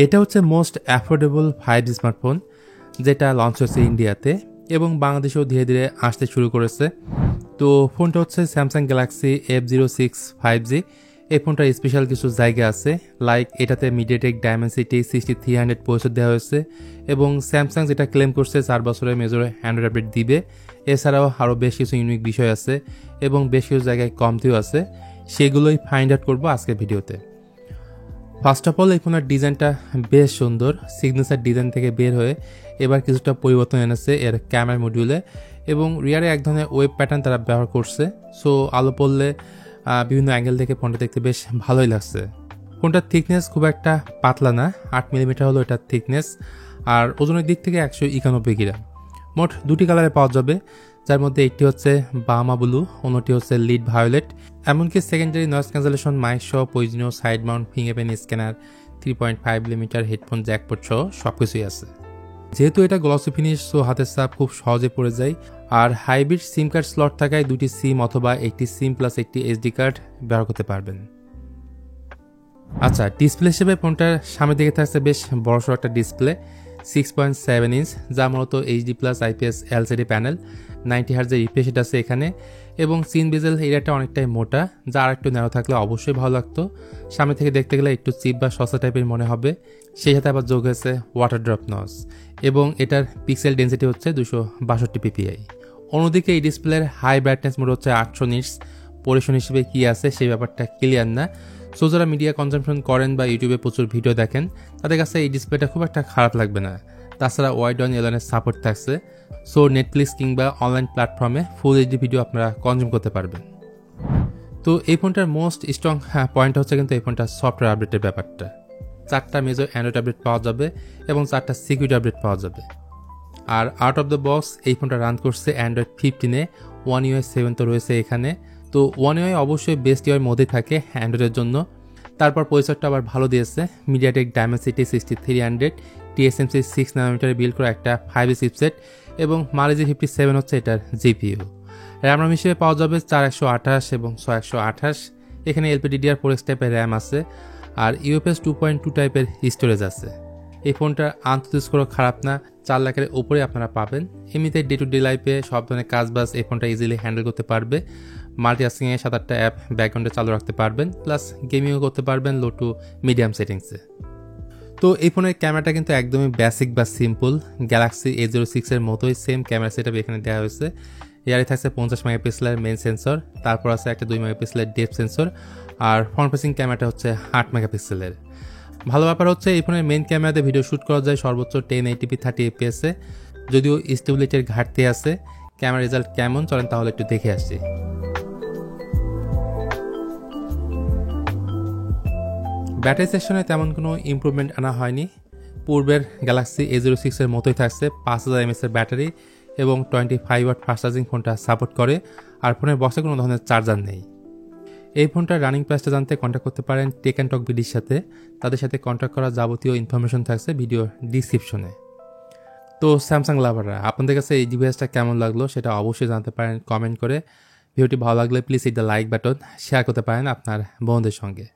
এটা হচ্ছে most affordable 5G smartphone, যেটা লঞ্চ হয়েছে ইন্ডিয়াতে এবং বাংলাদেশেও ধীরে ধীরে আসতে শুরু করেছে। তো ফোনটা হচ্ছে স্যামসাং গ্যালাক্সি F06 5G। এই ফোনটার স্পেশাল কিছু জায়গা আছে, লাইক এটাতে মিডিয়াটেক ডায়মেনসিটি 6300 প্রসেসর দেওয়া হয়েছে এবং স্যামসাং যেটা ক্লেম করছে 4 বছরের মেজর অ্যান্ড্রয়েড আপডেট দিবে। এছাড়াও আরও বেশ কিছু ইউনিক বিষয় আছে এবং বেশ কিছু জায়গায় কমতিও আছে, সেগুলোই ফাইন্ড আউট করবো আজকের ভিডিওতে। ফার্স্ট অফ অল এই ফোনের ডিজাইনটা বেশ সুন্দর, সিগনেচার ডিজাইন থেকে বের হয়ে এবার কিছুটা পরিবর্তন এনেছে এর ক্যামেরা মডিউলে এবং রিয়ারে এক ধরনের ওয়েব প্যাটার্ন তারা ব্যবহার করছে। সো আলো পড়লে বিভিন্ন অ্যাঙ্গেল থেকে ফোনটা দেখতে বেশ ভালোই লাগছে। ফোনটার থিকনেস খুব একটা পাতলা না, 8 মিলিমিটার হলো এটার থিকনেস, আর ওজনের দিক থেকে 191 গ্রাম। মোট দুটি কালারে পাওয়া যাবে, যার মধ্যে একটি হচ্ছে বাহামা ব্লু, অন্যটি হচ্ছে লিড ভায়োলেট। এমনকি সেকেন্ডারি নয়েজ ক্যান্সেলেশন মাইক সহ প্রয়োজনীয় side Mount fingerprint scanner, 3.5 millimetre headphone jack port সহ সবকিছুই আছে। যেহেতু এটা গ্লসি ফিনিশ, সো হাতের চাপ খুব সহজে পড়ে যায়। আর হাইব্রিড সিম কার্ড স্লট থাকায় দুটি সিম অথবা একটি সিম প্লাস একটি SD কার্ড ব্যবহার করতে পারবেন। আচ্ছা, ডিসপ্লে হিসেবে ফোনটার সামনের দিকে থাকছে বেশ বড়সড় একটা ডিসপ্লে, 6.7 ইঞ্চ, যা মূলত HD+ IPS LCD প্যানেল, 90 হার্জের রিফ্রেশ রেট আছে এখানে এবং সিন বেজেল এরিয়াটা অনেকটাই মোটা, যা আর একটু ন্যারো থাকলে অবশ্যই ভালো লাগতো। সামনে থেকে দেখতে গেলে একটু চিপ বা সসা টাইপের মনে হবে। সেই সাথে আবার যোগ হয়েছে ওয়াটার ড্রপ নস এবং এটার পিক্সেল ডেন্সিটি হচ্ছে 262 ppi। অন্যদিকে এই ডিসপ্লের হাই ব্রাইটনেস মোড হচ্ছে 800 নিটস। পরিশন হিসেবে কি আছে সেই ব্যাপারটা ক্লিয়ার না। সো যারা মিডিয়া কনজাম্পশন করেন বা ইউটিউবে প্রচুর ভিডিও দেখেন, তাদের কাছে এই ডিসপ্লেটা খুব একটা খারাপ লাগবে না। তাছাড়া ওয়াইড অন এলনের সাপোর্ট থাকছে, সো নেটফ্লিক্স কিংবা অনলাইন প্ল্যাটফর্মে ফুল HD ভিডিও আপনারা কনজিউম করতে পারবেন। তো এই ফোনটার মোস্ট স্ট্রং পয়েন্ট হচ্ছে কিন্তু এই ফোনটার সফটওয়্যার আপডেটের ব্যাপারটা। 4টা মেজর অ্যান্ড্রয়েড আপডেট পাওয়া যাবে এবং 4টা সিকিউরিটি আপডেট পাওয়া যাবে। আর আউট অফ দ্য বক্স এই ফোনটা রান করছে অ্যান্ড্রয়েড 15-এ, One UI 7 তো রয়েছে এখানে। তো One UI অবশ্যই বেস্ট UI মধ্যে থাকে অ্যান্ড্রয়েডের জন্য। তারপর প্রসেসরটা আবার ভালো দিয়েছে, মিডিয়াটেক ডায়মেনসিটি 6300, TSMC 6 নানোমিটারে বিল্ড করা একটা 5G চিপসেট এবং Mali G57 হচ্ছে এটার GPU। র্যাম হিসেবে পাওয়া যাবে 4128 এবং 6128। এখানে LPDDR4X টাইপের র্যাম আছে আর UFS 2.2 টাইপের স্টোরেজ আছে। এই ফোনটার আন্তর্জাতিক স্কোরও খারাপ না, 4 লাখের উপরে আপনারা পাবেন। এমনিতে ডে টু ডে লাইফে সব ধরনের কাজবাজ এই ফোনটা ইজিলি হ্যান্ডেল করতে পারবে। মাল্টিটাস্কিংয়ে 7-8টা অ্যাপ ব্যাকগ্রাউন্ডে চালু রাখতে পারবেন, প্লাস গেমিংও করতে পারবেন লো টু মিডিয়াম সেটিংসে। তো এই ফোনের ক্যামেরাটা কিন্তু একদমই বেসিক বা সিম্পল, গ্যালাক্সি A06 এর মতোই সেম ক্যামেরা সেটআপ এখানে দেওয়া হয়েছে। এয়ারে থাকছে 50 মেগাপিক্সেলের মেইন সেন্সর, তারপর আছে একটা 2 মেগাপিক্সেলের ডেপথ সেন্সর, আর ফ্রন্ট ফেসিং ক্যামেরাটা হচ্ছে 8 মেগাপিক্সেলের। ভালো ব্যাপার হচ্ছে এই ফোনের মেইন ক্যামেরাতে ভিডিও শ্যুট করা যায় সর্বোচ্চ 1080p 30 fps-এ। যদিও স্টেবিলিটির ঘাটতি আছে। ক্যামেরা রেজাল্ট কেমন চলেন তাহলে একটু দেখে আসছি। ব্যাটারি সেকশনে তেমন কোনো ইমপ্রুভমেন্ট আনা হয়নি, পূর্বের গ্যালাক্সি A06 এর মতোই থাকছে। 5000 mAh এর ব্যাটারি এবং 25 ওয়াট ফাস্ট চার্জিং ফোনটা সাপোর্ট করে, আর ফোনের বক্সে কোনো ধরনের চার্জার নেই। এই ফোনটার রানিং প্রাইসটা জানতে কন্ট্যাক্ট করতে পারেন টেক অ্যান্ড টক বিডির সাথে, তাদের সাথে কন্ট্যাক্ট করার যাবতীয় ইনফরমেশন থাকছে ভিডিওর ডিসক্রিপশনে। তো স্যামসাং লাভাররা, আপনাদের কাছে এই ডিভাইসটা কেমন লাগলো সেটা অবশ্যই জানতে পারেন কমেন্ট করে। ভিডিওটি ভালো লাগলে please hit the like button, share করতে পারেন আপনার বন্ধুদের সঙ্গে।